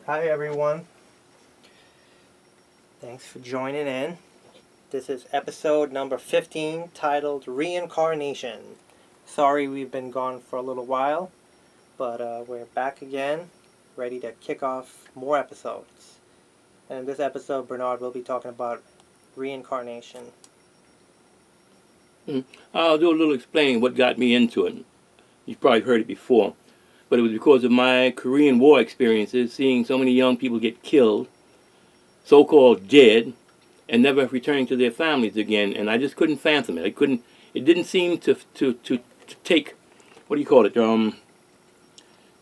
Hi everyone. Thanks for joining in. This is episode number 15 titled Reincarnation. Sorry we've been gone for a little while, but we're back again, ready to kick off more episodes. And in this episode, Bernard will be talking about reincarnation. I'll do a little explaining what got me into it. You've probably heard it before, but it was because of my Korean War experiences, seeing so many young people get killed, so-called dead, and never returning to their families again, and I just couldn't fathom it. It didn't seem to take, what do you call it,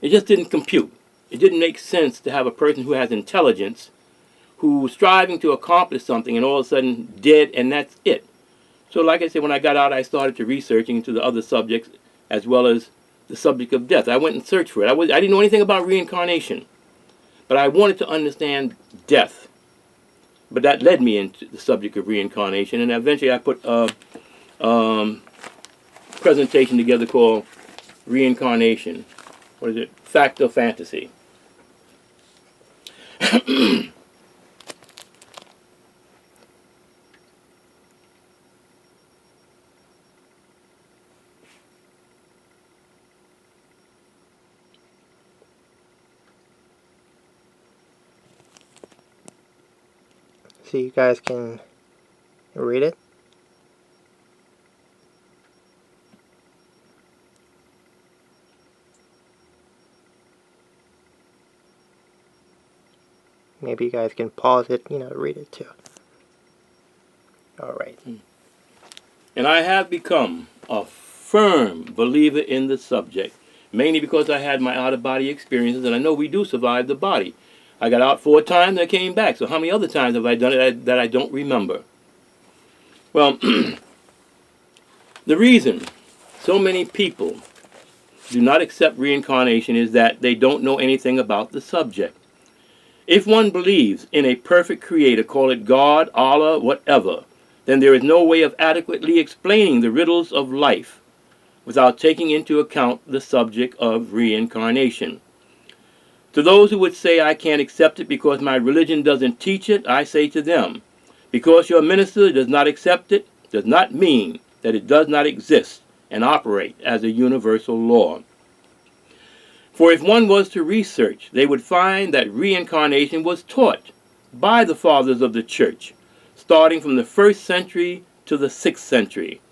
it just didn't compute. It didn't make sense to have a person who has intelligence, who's striving to accomplish something, and all of a sudden dead, and that's it. So like I said, when I got out, I started to researching into the other subjects, as well as the subject of death. I went and searched for it. I didn't know anything about reincarnation, but I wanted to understand death. But that led me into the subject of reincarnation, and eventually I put a presentation together called Reincarnation. What is it? Fact or Fantasy? So you guys can read it. Maybe you guys can pause it, read it too. All right. And I have become a firm believer in the subject, mainly because I had my out-of-body experiences, and I know we do survive the body. I got out 4 times and I came back, so how many other times have I done it that I don't remember? Well, the reason so many people do not accept reincarnation is that they don't know anything about the subject. If one believes in a perfect creator, call it God, Allah, whatever, then there is no way of adequately explaining the riddles of life without taking into account the subject of reincarnation. To those who would say I can't accept it because my religion doesn't teach it, I say to them, because your minister does not accept it, does not mean that it does not exist and operate as a universal law. For if one was to research, they would find that reincarnation was taught by the fathers of the church, starting from the 1st century to the 6th century.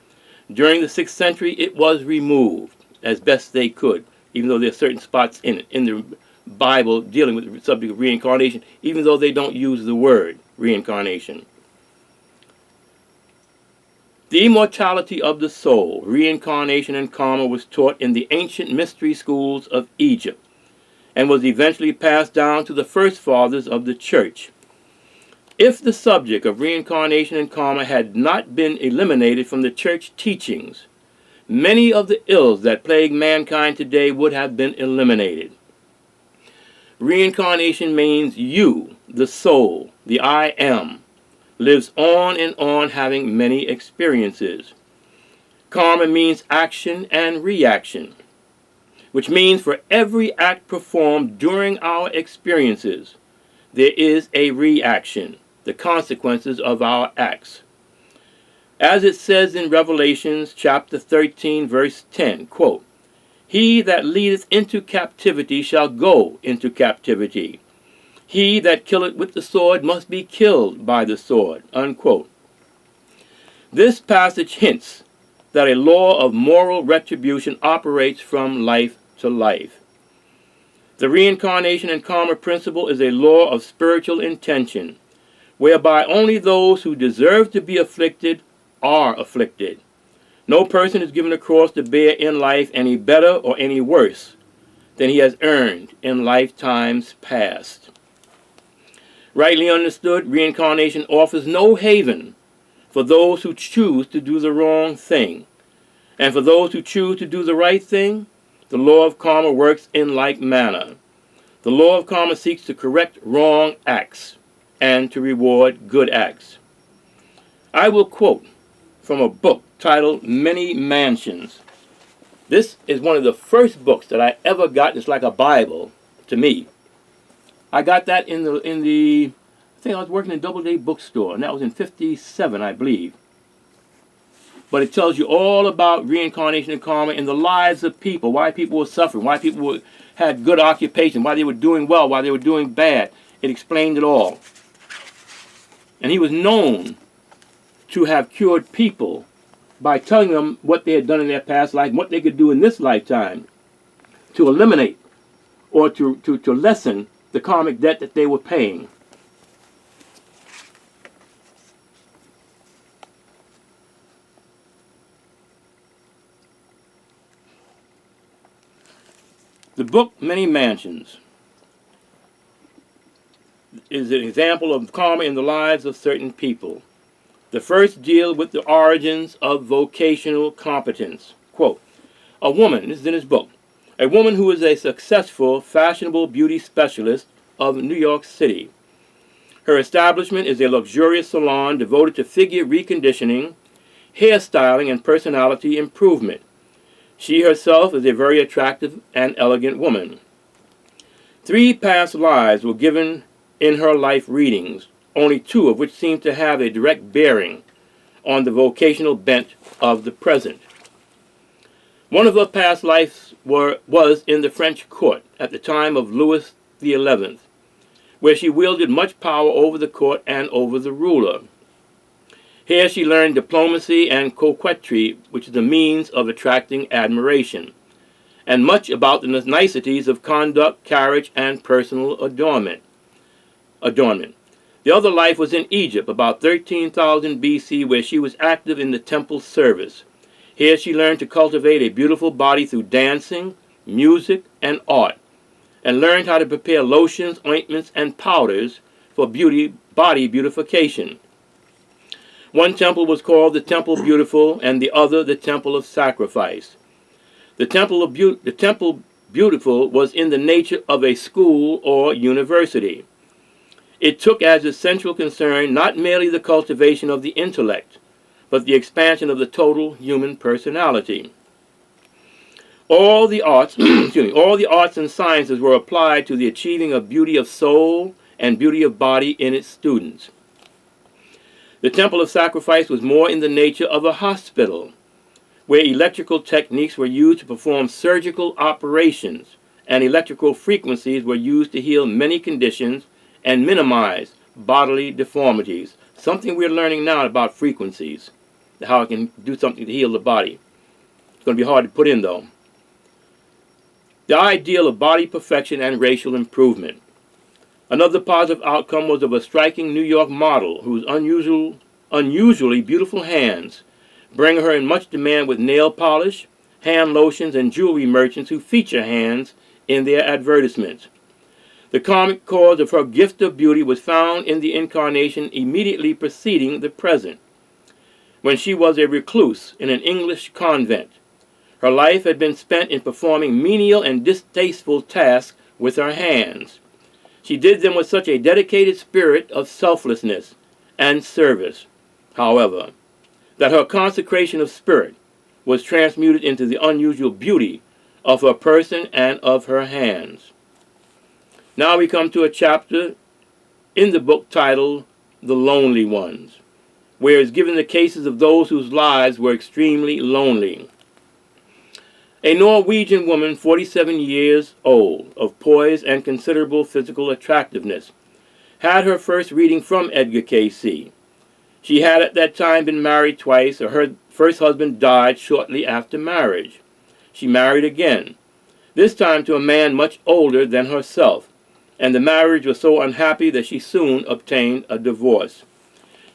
During the 6th century, it was removed as best they could, even though there are certain spots in it, in the Bible dealing with the subject of reincarnation, even though they don't use the word reincarnation. The immortality of the soul, reincarnation and karma was taught in the ancient mystery schools of Egypt and was eventually passed down to the first fathers of the church. If the subject of reincarnation and karma had not been eliminated from the church teachings, many of the ills that plague mankind today would have been eliminated. Reincarnation means you, the soul, the I am, lives on and on having many experiences. Karma means action and reaction, which means for every act performed during our experiences, there is a reaction, the consequences of our acts. As it says in Revelations chapter 13, verse 10, quote, "He that leadeth into captivity shall go into captivity. He that killeth with the sword must be killed by the sword," unquote. This passage hints that a law of moral retribution operates from life to life. The reincarnation and karma principle is a law of spiritual intention, whereby only those who deserve to be afflicted are afflicted. No person is given a cross to bear in life any better or any worse than he has earned in lifetimes past. Rightly understood, reincarnation offers no haven for those who choose to do the wrong thing. And for those who choose to do the right thing, the law of karma works in like manner. The law of karma seeks to correct wrong acts and to reward good acts. I will quote from a book titled Many Mansions. This is one of the first books that I ever got. It's like a Bible to me. I got that in the I think I was working in a Doubleday bookstore, and that was in '57, I believe. But it tells you all about reincarnation and karma in the lives of people, why people were suffering, why people had good occupation, why they were doing well, why they were doing bad. It explained it all. And he was known to have cured people by telling them what they had done in their past life and what they could do in this lifetime to eliminate or to lessen the karmic debt that they were paying. The book Many Mansions is an example of karma in the lives of certain people. The first deal with the origins of vocational competence. Quote, a woman, this is in his book, a woman who is a successful, fashionable beauty specialist of New York City. Her establishment is a luxurious salon devoted to figure reconditioning, hairstyling, and personality improvement. She herself is a very attractive and elegant woman. 3 past lives were given in her life readings, only 2 of which seem to have a direct bearing on the vocational bent of the present. One of her past lives was in the French court at the time of Louis XI, where she wielded much power over the court and over the ruler. Here she learned diplomacy and coquetry, which is the means of attracting admiration, and much about the niceties of conduct, carriage, and personal adornment. The other life was in Egypt, about 13,000 BC, where she was active in the temple service. Here she learned to cultivate a beautiful body through dancing, music, and art, and learned how to prepare lotions, ointments, and powders for body beautification. One temple was called the Temple Beautiful, and the other the Temple of Sacrifice. The Temple Beautiful was in the nature of a school or university. It took as its central concern not merely the cultivation of the intellect, but the expansion of the total human personality. All the arts, all the arts and sciences were applied to the achieving of beauty of soul and beauty of body in its students. The Temple of Sacrifice was more in the nature of a hospital, where electrical techniques were used to perform surgical operations, and electrical frequencies were used to heal many conditions and minimize bodily deformities. Something we're learning now about frequencies, how it can do something to heal the body. It's going to be hard to put in, though. The ideal of body perfection and racial improvement. Another positive outcome was of a striking New York model whose unusually beautiful hands bring her in much demand with nail polish, hand lotions, and jewelry merchants who feature hands in their advertisements. The karmic cause of her gift of beauty was found in the incarnation immediately preceding the present, when she was a recluse in an English convent. Her life had been spent in performing menial and distasteful tasks with her hands. She did them with such a dedicated spirit of selflessness and service, however, that her consecration of spirit was transmuted into the unusual beauty of her person and of her hands. Now we come to a chapter in the book titled The Lonely Ones, where is given the cases of those whose lives were extremely lonely. A Norwegian woman, 47 years old, of poise and considerable physical attractiveness, had her first reading from Edgar Cayce. She had at that time been married twice. Her first husband died shortly after marriage. She married again, this time to a man much older than herself, and the marriage was so unhappy that she soon obtained a divorce.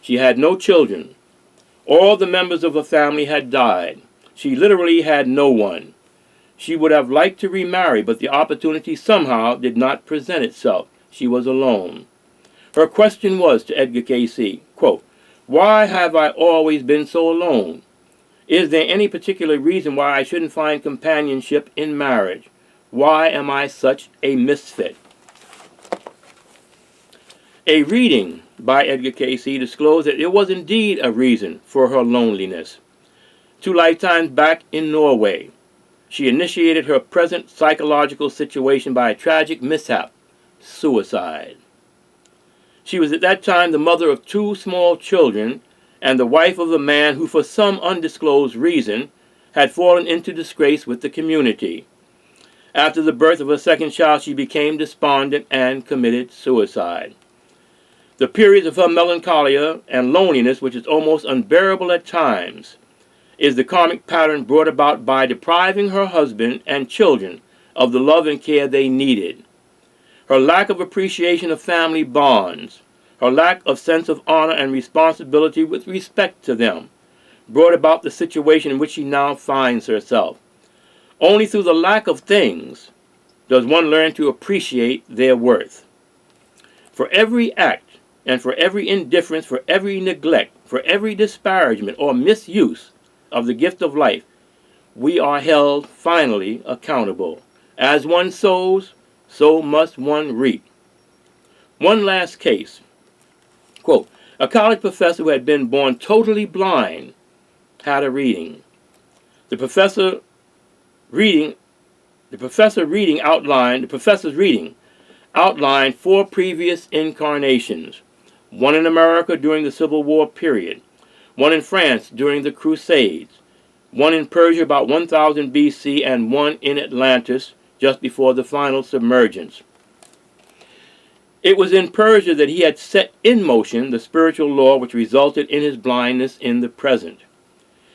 She had no children. All the members of her family had died. She literally had no one. She would have liked to remarry, but the opportunity somehow did not present itself. She was alone. Her question was to Edgar Cayce, quote, "Why have I always been so alone? Is there any particular reason why I shouldn't find companionship in marriage? Why am I such a misfit?" A reading by Edgar Cayce disclosed that there was indeed a reason for her loneliness. 2 lifetimes back in Norway, she initiated her present psychological situation by a tragic mishap suicide. She was at that time the mother of 2 small children and the wife of a man who, for some undisclosed reason, had fallen into disgrace with the community. After the birth of her second child, she became despondent and committed suicide. The periods of her melancholia and loneliness, which is almost unbearable at times, is the karmic pattern brought about by depriving her husband and children of the love and care they needed. Her lack of appreciation of family bonds, her lack of sense of honor and responsibility with respect to them, brought about the situation in which she now finds herself. Only through the lack of things does one learn to appreciate their worth. For every act, and for every indifference, for every neglect, for every disparagement or misuse of the gift of life, we are held finally accountable. As one sows, so must one reap. One last case. Quote, a college professor who had been born totally blind had a reading. The professor's reading outlined 4 previous incarnations, one in America during the Civil War period, one in France during the Crusades, one in Persia about 1000 BC, and one in Atlantis just before the final submergence. It was in Persia that he had set in motion the spiritual law which resulted in his blindness in the present.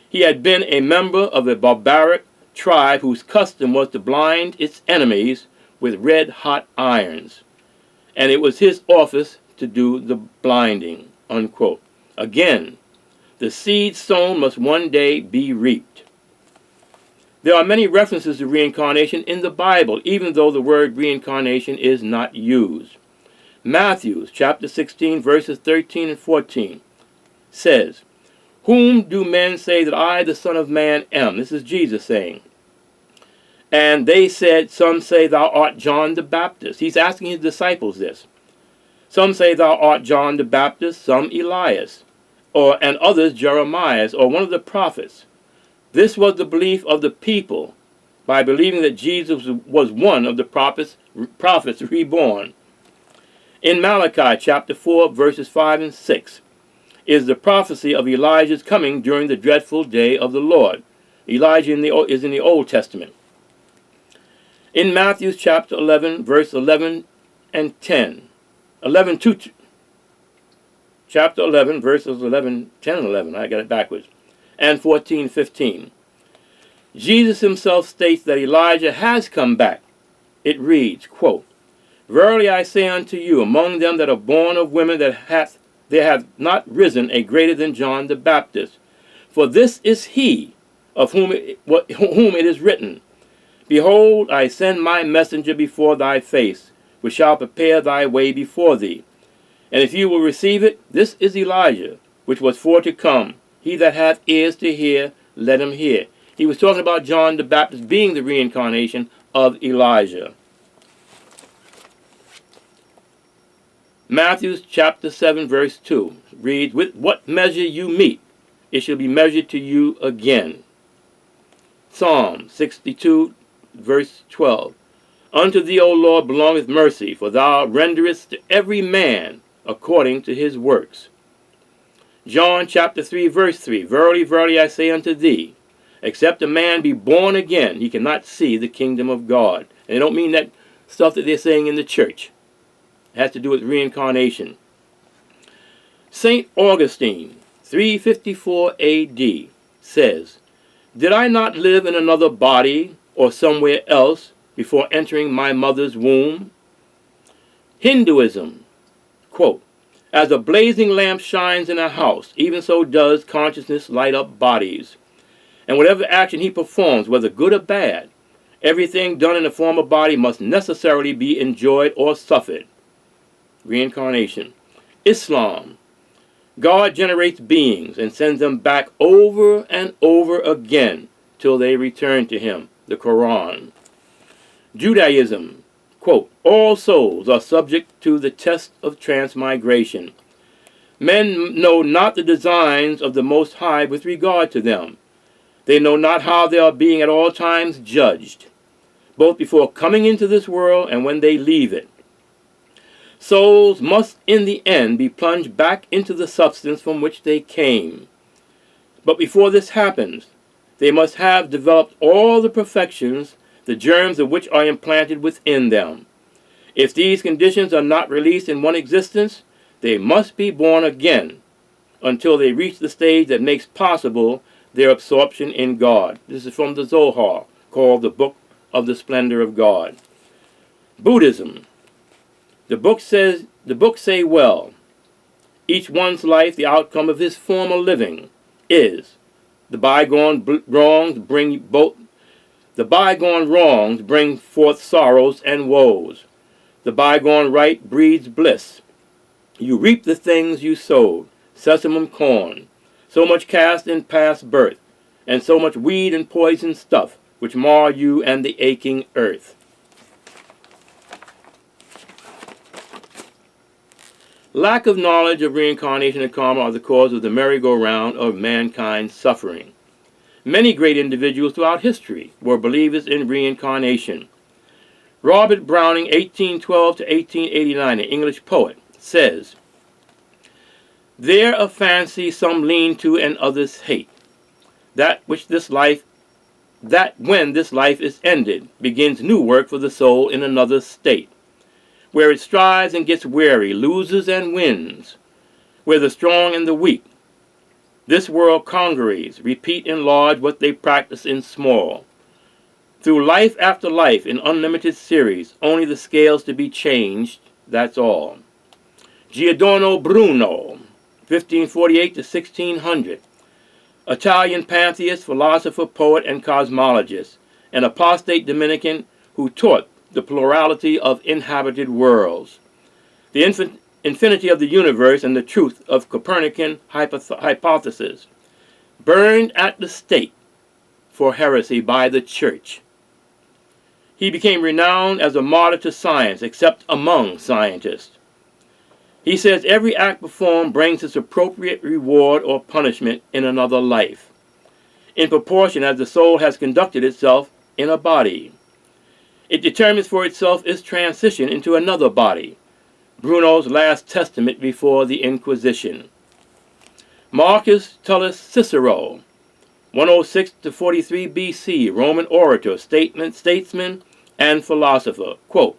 He had been a member of a barbaric tribe whose custom was to blind its enemies with red-hot irons, and it was his office to do the blinding, unquote. Again, the seed sown must one day be reaped. There are many references to reincarnation in the Bible, even though the word reincarnation is not used. Matthew chapter 16, verses 13 and 14 says, whom do men say that I, the Son of Man, am? This is Jesus saying. And they said, some say thou art John the Baptist. He's asking his disciples this. Some say thou art John the Baptist, some Elias, and others Jeremiah, or one of the prophets. This was the belief of the people by believing that Jesus was one of the prophets reborn. In Malachi chapter 4, verses 5 and 6, is the prophecy of Elijah's coming during the dreadful day of the Lord. Elijah is in the Old Testament. In Matthew chapter 11, verse 11 and 10, chapter 11, verses 11, 10 and 11, I got it backwards, and 14, 15. Jesus himself states that Elijah has come back. It reads, quote, verily I say unto you, among them that are born of women there hath not risen a greater than John the Baptist. For this is he of whom it is written, behold, I send my messenger before thy face, which shall prepare thy way before thee. And if you will receive it, this is Elijah, which was for to come. He that hath ears to hear, let him hear. He was talking about John the Baptist being the reincarnation of Elijah. Matthew chapter 7, verse 2 reads, with what measure you meet, it shall be measured to you again. Psalm 62, verse 12. Unto thee, O Lord, belongeth mercy, for thou renderest to every man according to his works. John chapter 3, verse 3. Verily, verily, I say unto thee, except a man be born again, he cannot see the kingdom of God. And they don't mean that stuff that they're saying in the church. It has to do with reincarnation. St. Augustine, 354 AD, says, did I not live in another body or somewhere else before entering my mother's womb? Hinduism, quote, as a blazing lamp shines in a house, even so does consciousness light up bodies. And whatever action he performs, whether good or bad, everything done in the form of body must necessarily be enjoyed or suffered. Reincarnation. Islam. God generates beings and sends them back over and over again till they return to him. The Quran. Judaism. Quote, all souls are subject to the test of transmigration. Men know not the designs of the Most High with regard to them. They know not how they are being at all times judged, both before coming into this world and when they leave it. Souls must in the end be plunged back into the substance from which they came. But before this happens, they must have developed all the perfections, the germs of which are implanted within them. If these conditions are not released in one existence, they must be born again until they reach the stage that makes possible their absorption in God. This is from the Zohar, called the Book of the Splendor of God. Buddhism. The book say well, each one's life, the outcome of his former living, is. The bygone wrongs bring forth sorrows and woes. The bygone right breeds bliss. You reap the things you sowed, sesamum corn, so much cast in past birth, and so much weed and poison stuff, which mar you and the aching earth. Lack of knowledge of reincarnation and karma are the cause of the merry-go-round of mankind's suffering. Many great individuals throughout history were believers in reincarnation. Robert Browning, 1812 to 1889, an English poet, says, "There a fancy some lean to and others hate, that when this life is ended, begins new work for the soul in another state, where it strives and gets weary, loses and wins, where the strong and the weak, this world congeries, repeat in large what they practice in small. Through life after life in unlimited series, only the scales to be changed, that's all." Giordano Bruno, 1548 to 1600, Italian pantheist, philosopher, poet, and cosmologist, an apostate Dominican who taught the plurality of inhabited worlds, the infinity of the universe, and the truth of Copernican hypothesis, burned at the stake for heresy by the church. He became renowned as a martyr to science, except among scientists. He says every act performed brings its appropriate reward or punishment in another life, in proportion as the soul has conducted itself in a body. It determines for itself its transition into another body. Bruno's last testament before the Inquisition. Marcus Tullius Cicero, 106 to 43 BC, Roman orator, statesman, and philosopher. Quote,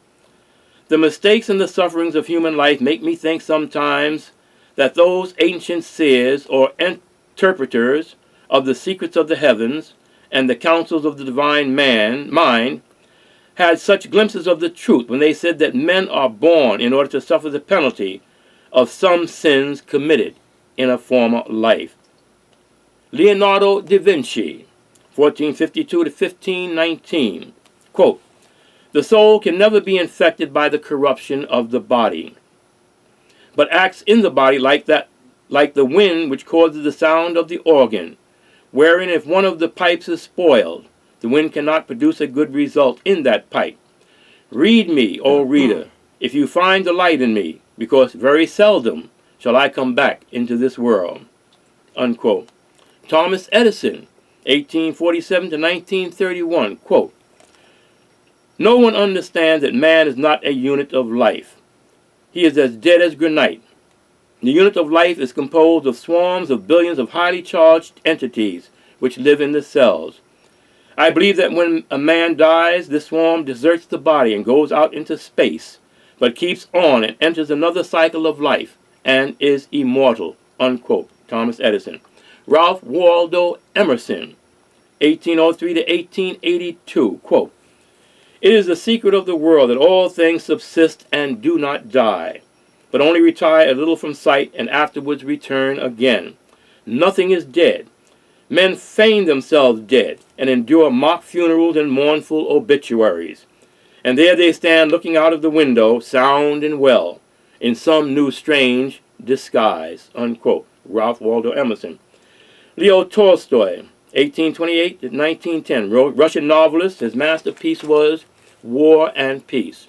"The mistakes and the sufferings of human life make me think sometimes that those ancient seers or interpreters of the secrets of the heavens and the counsels of the divine mind had such glimpses of the truth when they said that men are born in order to suffer the penalty of some sins committed in a former life." Leonardo da Vinci, 1452 to 1519, quote, "The soul can never be infected by the corruption of the body, but acts in the body like the wind which causes the sound of the organ, wherein if one of the pipes is spoiled, the wind cannot produce a good result in that pipe. Read me, O reader, if you find delight in me, because very seldom shall I come back into this world." Unquote. Thomas Edison, 1847 to 1931, quote, "No one understands that man is not a unit of life. He is as dead as granite. The unit of life is composed of swarms of billions of highly charged entities which live in the cells. I believe that when a man dies, this swarm deserts the body and goes out into space, but keeps on and enters another cycle of life and is immortal." Unquote. Thomas Edison. Ralph Waldo Emerson, 1803 to 1882, quote, "It is the secret of the world that all things subsist and do not die, but only retire a little from sight and afterwards return again. Nothing is dead. Men feign themselves dead and endure mock funerals and mournful obituaries. And there they stand looking out of the window, sound and well, in some new strange disguise." Unquote. Ralph Waldo Emerson. Leo Tolstoy, 1828 to 1910, Russian novelist. His masterpiece was War and Peace.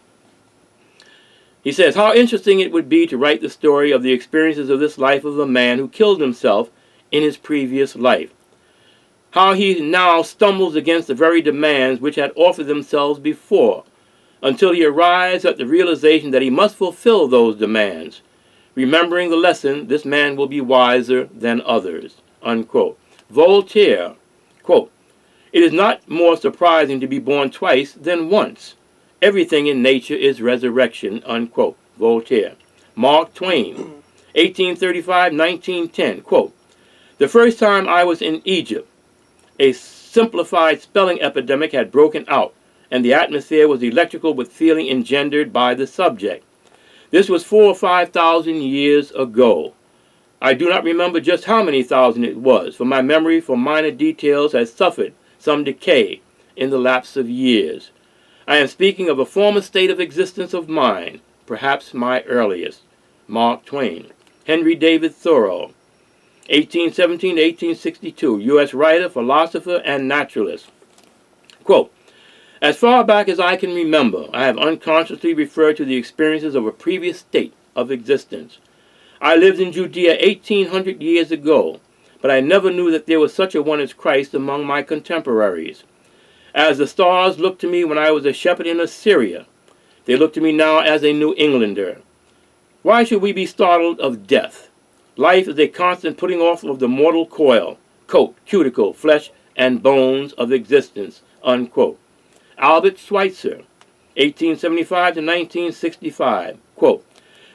He says, "How interesting it would be to write the story of the experiences of this life of a man who killed himself in his previous life. How he now stumbles against the very demands which had offered themselves before, until he arrives at the realization that he must fulfill those demands. Remembering the lesson, this man will be wiser than others." Unquote. Voltaire, quote, "It is not more surprising to be born twice than once. Everything in nature is resurrection." Unquote. Voltaire. Mark Twain, 1835-1910, quote, "The first time I was in Egypt, a simplified spelling epidemic had broken out, and the atmosphere was electrical with feeling engendered by the subject. This was 4,000 or 5,000 years ago. I do not remember just how many thousand it was, for my memory for minor details has suffered some decay in the lapse of years. I am speaking of a former state of existence of mine, perhaps my earliest." Mark Twain. Henry David Thoreau, 1817-1862, U.S. writer, philosopher, and naturalist. Quote, "As far back as I can remember, I have unconsciously referred to the experiences of a previous state of existence. I lived in Judea 1,800 years ago, but I never knew that there was such a one as Christ among my contemporaries. As the stars looked to me when I was a shepherd in Assyria, they look to me now as a New Englander. Why should we be startled of death? Life is a constant putting off of the mortal coil, coat, cuticle, flesh, and bones of existence." Unquote. Albert Schweitzer, 1875-1965, quote,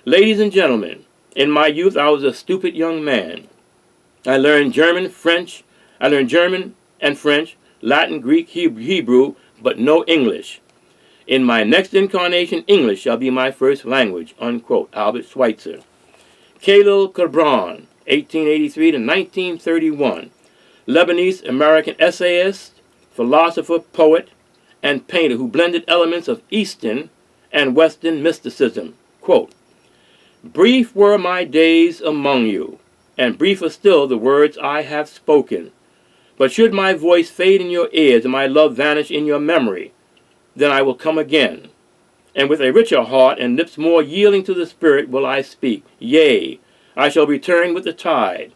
"Ladies and gentlemen, in my youth I was a stupid young man. I learned German and French, Latin, Greek, Hebrew, but no English. In my next incarnation, English shall be my first language." Unquote. Albert Schweitzer. Khalil Gibran, 1883-1931, Lebanese-American essayist, philosopher, poet, and painter who blended elements of Eastern and Western mysticism. Quote, "Brief were my days among you, and briefer still the words I have spoken. But should my voice fade in your ears and my love vanish in your memory, then I will come again. And with a richer heart and lips more yielding to the Spirit will I speak. Yea, I shall return with the tide.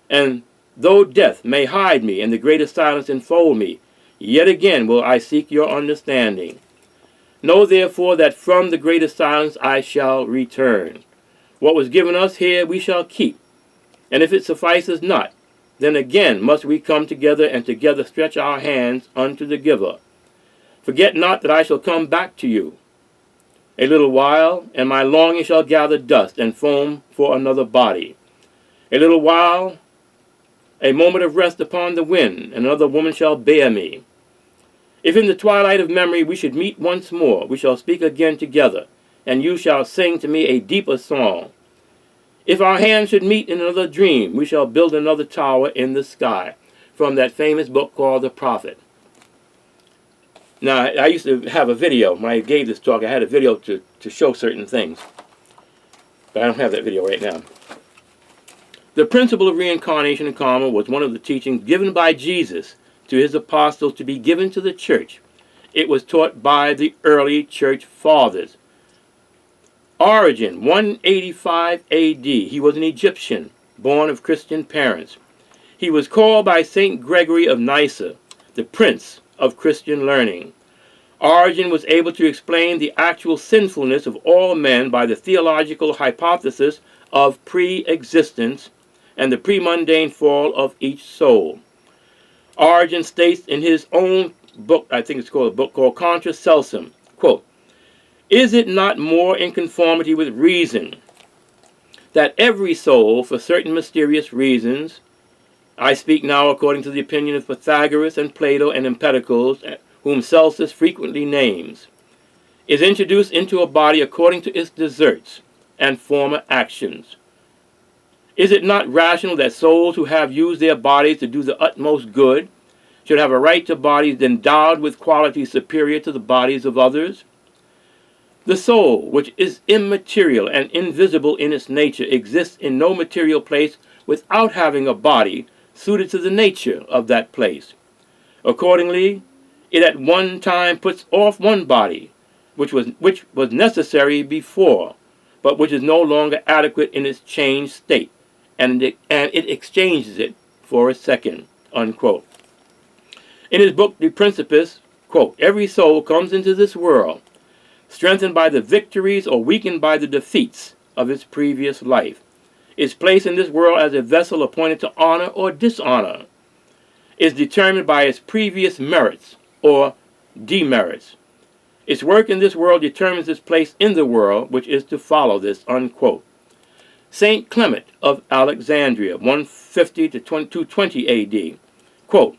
And though death may hide me and the greatest silence enfold me, yet again will I seek your understanding. Know therefore that from the greatest silence I shall return. What was given us here we shall keep, and if it suffices not, then again must we come together and together stretch our hands unto the giver. Forget not that I shall come back to you. A little while, and my longing shall gather dust and foam for another body. A little while, a moment of rest upon the wind, and another woman shall bear me. If in the twilight of memory we should meet once more, we shall speak again together, and you shall sing to me a deeper song. If our hands should meet in another dream, we shall build another tower in the sky." From that famous book called The Prophet. Now, I used to have a video. When I gave this talk, I had a video to show certain things. But I don't have that video right now. The principle of reincarnation and karma was one of the teachings given by Jesus to his apostles to be given to the church. It was taught by the early church fathers. Origin, 185 A.D. He was an Egyptian, born of Christian parents. He was called by St. Gregory of Nyssa, the prince of Christian learning. Origen was able to explain the actual sinfulness of all men by the theological hypothesis of pre-existence and the pre-mundane fall of each soul. Origen states in his own book, I think it's called a book called Contra Celsum, quote, "Is it not more in conformity with reason that every soul, for certain mysterious reasons, I speak now according to the opinion of Pythagoras and Plato and Empedocles, whom Celsus frequently names, is introduced into a body according to its deserts and former actions? Is it not rational that souls who have used their bodies to do the utmost good should have a right to bodies endowed with qualities superior to the bodies of others? The soul, which is immaterial and invisible in its nature, exists in no material place without having a body suited to the nature of that place. Accordingly, it at one time puts off one body, which was necessary before, but which is no longer adequate in its changed state, and it exchanges it for a second." Unquote. In his book, De Principis, quote, every soul comes into this world strengthened by the victories or weakened by the defeats of its previous life, is placed in this world as a vessel appointed to honor or dishonor, is determined by its previous merits or demerits. Its work in this world determines its place in the world, which is to follow this, unquote. Saint Clement of Alexandria, 150 to 220 A.D., quote,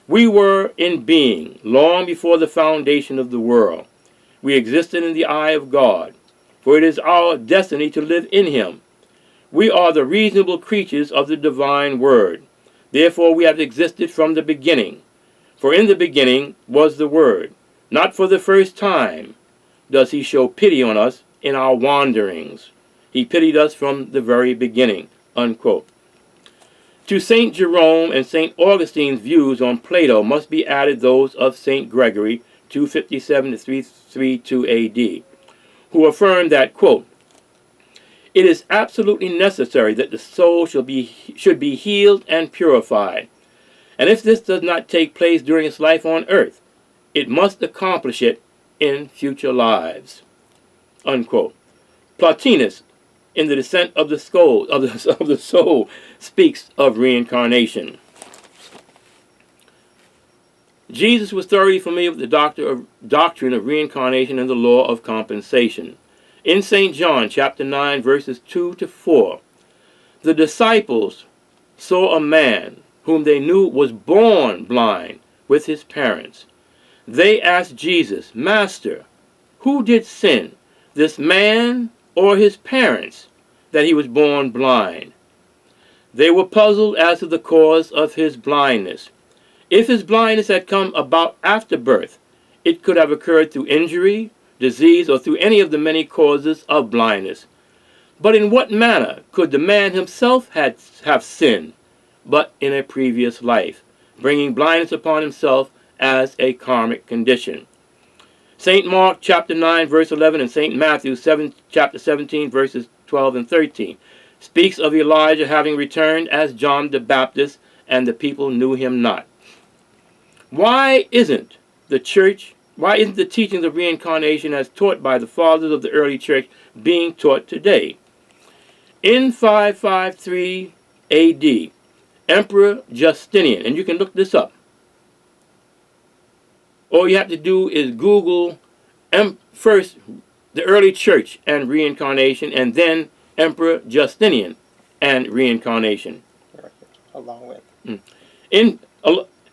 we were in being long before the foundation of the world. We existed in the eye of God, for it is our destiny to live in him. We are the reasonable creatures of the divine word. Therefore we have existed from the beginning. For in the beginning was the Word. Not for the first time does he show pity on us in our wanderings. He pitied us from the very beginning, unquote. To St. Jerome and St. Augustine's views on Plato must be added those of St. Gregory, 257 to 332 A.D., who affirmed that, quote, it is absolutely necessary that the soul should be healed and purified. And if this does not take place during its life on earth, it must accomplish it in future lives, unquote. Plotinus, in the Descent of the Soul, speaks of reincarnation. Jesus was thoroughly familiar with the doctrine of reincarnation and the law of compensation. In St. John chapter 9, verses 2 to 4, the disciples saw a man whom they knew was born blind with his parents. They asked Jesus, Master, who did sin, this man or his parents, that he was born blind? They were puzzled as to the cause of his blindness. If his blindness had come about after birth, it could have occurred through injury, disease, or through any of the many causes of blindness. But in what manner could the man himself have sinned, but in a previous life, bringing blindness upon himself as a karmic condition? St. Mark chapter 9, verse 11, and St. Matthew chapter 17, verses 12 and 13, speaks of Elijah having returned as John the Baptist, and the people knew him not. Why isn't the teachings of reincarnation as taught by the fathers of the early church being taught today? In 553 A.D., Emperor Justinian, and you can look this up. All you have to do is Google first the early church and reincarnation, and then Emperor Justinian and reincarnation. Along with.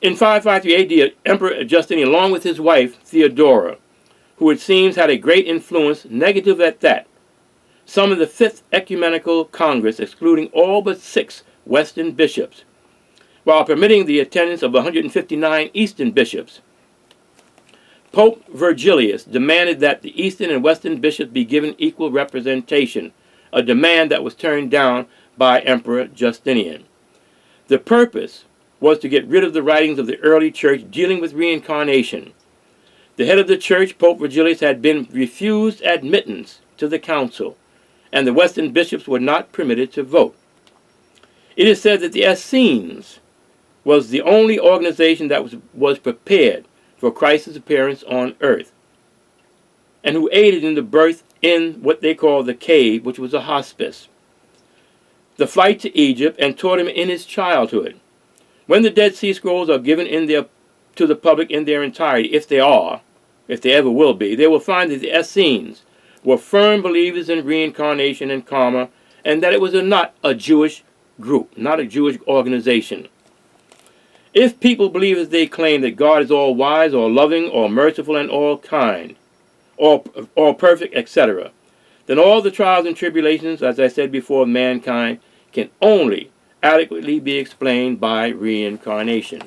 In 553 A.D., Emperor Justinian, along with his wife Theodora, who it seems had a great influence, negative at that, summoned the Fifth Ecumenical Congress, excluding all but 6 Western bishops, while permitting the attendance of 159 Eastern bishops. Pope Virgilius demanded that the Eastern and Western bishops be given equal representation, a demand that was turned down by Emperor Justinian. The purpose was to get rid of the writings of the early church dealing with reincarnation. The head of the church, Pope Virgilius, had been refused admittance to the council, and the Western bishops were not permitted to vote. It is said that the Essenes was the only organization that was prepared for Christ's appearance on earth, and who aided in the birth in what they call the cave, which was a hospice, the flight to Egypt, and taught him in his childhood. When the Dead Sea Scrolls are given to the public in their entirety, if they ever will be, they will find that the Essenes were firm believers in reincarnation and karma, and that it was not a Jewish group, not a Jewish organization. If people believe as they claim that God is all wise, or loving, or merciful, and all kind, or perfect, etc., then all the trials and tribulations, as I said before, of mankind can only adequately be explained by reincarnation.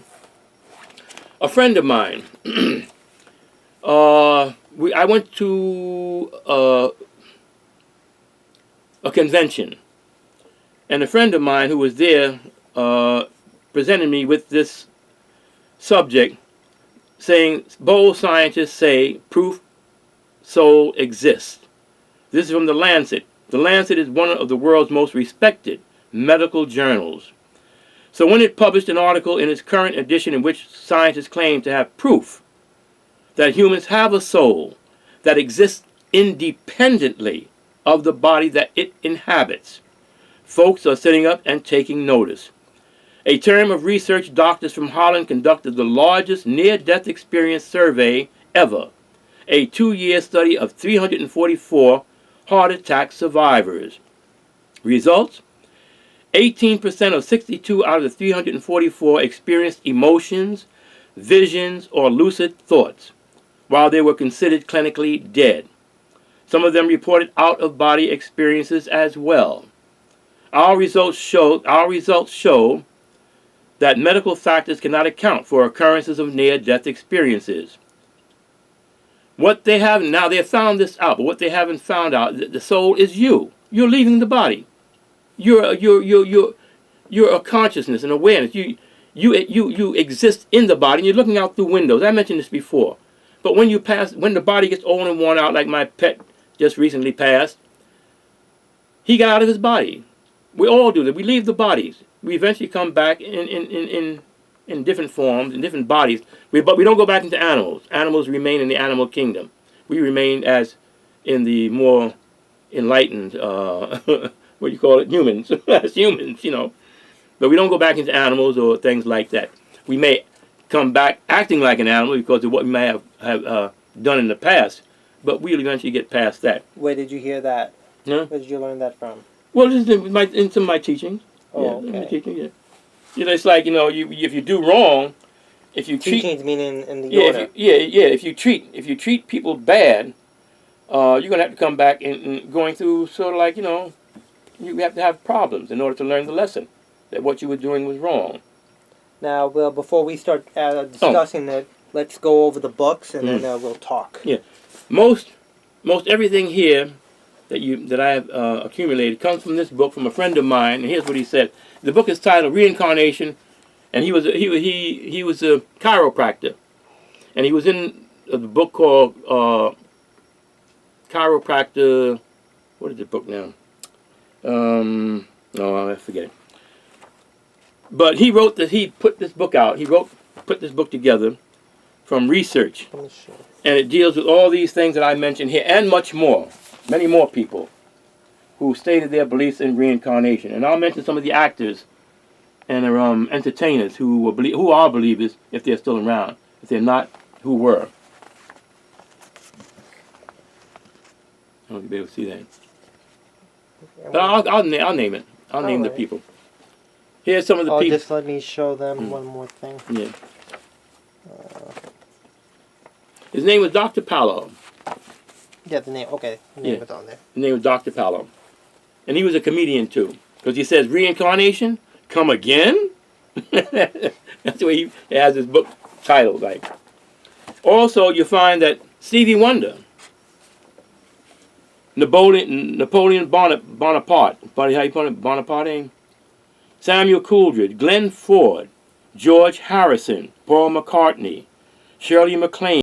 A friend of mine, I went to a convention, and a friend of mine who was there presented me with this subject, saying, bold scientists say proof soul exists. This is from The Lancet. The Lancet is one of the world's most respected medical journals. So when it published an article in its current edition in which scientists claim to have proof that humans have a soul that exists independently of the body that it inhabits. Folks are sitting up and taking notice. A term of research doctors from Holland conducted the largest near-death experience survey ever, a 2-year study of 344 heart attack survivors. Results: 18% of 62 out of the 344 experienced emotions, visions, or lucid thoughts, while they were considered clinically dead. Some of them reported out-of-body experiences as well. Our results show that medical factors cannot account for occurrences of near-death experiences. What they have now, they have found this out, but what they haven't found out, the soul is you. You're leaving the body. You're a consciousness, an awareness. You exist in the body, and you're looking out through windows. I mentioned this before. But when the body gets old and worn out, like my pet just recently passed, he got out of his body. We all do that. We leave the bodies. We eventually come back in different forms, in different bodies. But we don't go back into animals. Animals remain in the animal kingdom. We remain as in the more enlightened, what do you call it, humans, as humans, you know. But we don't go back into animals or things like that. We may come back acting like an animal because of what we may have done in the past, but we'll eventually get past that. Where did you hear that? Huh? Where did you learn that from? Well, this is in some of my teachings. Oh, yeah, okay. My teaching, yeah. You know, it's like, you know, if you do wrong, if you treat Teachings meaning in the order. if you treat people bad, you're gonna have to come back and going through sort of like, you know, you have to have problems in order to learn the lesson that what you were doing was wrong. Now, well, before we start discussing it, let's go over the books and then we'll talk. Yeah, most everything here that I have accumulated comes from this book from a friend of mine. And here's what he said. The book is titled Reincarnation, and he was a chiropractor, and he was in a book called Chiropractor. What is the book now? I forget it. But he wrote that he put this book out. Put this book together from research, and it deals with all these things that I mentioned here and much more. Many more people who stated their beliefs in reincarnation, and I'll mention some of the actors and entertainers who are believers if they're still around. If they're not, who were. I don't know if you'll be able to see that. But I'll name it. I'll name the people. Here's some of the people. Just let me show them one more thing. Yeah. His name was Dr. Palo. Yeah, the name. Okay, the name was on there. His name was Dr. Palo. And he was a comedian too. Because he says, reincarnation? Come again? That's the way he has his book titled. Like. Also, you find that Stevie Wonder, Napoleon Bonaparte, how you put it, Bonaparte? Samuel Coleridge, Glenn Ford, George Harrison, Paul McCartney, Shirley MacLaine,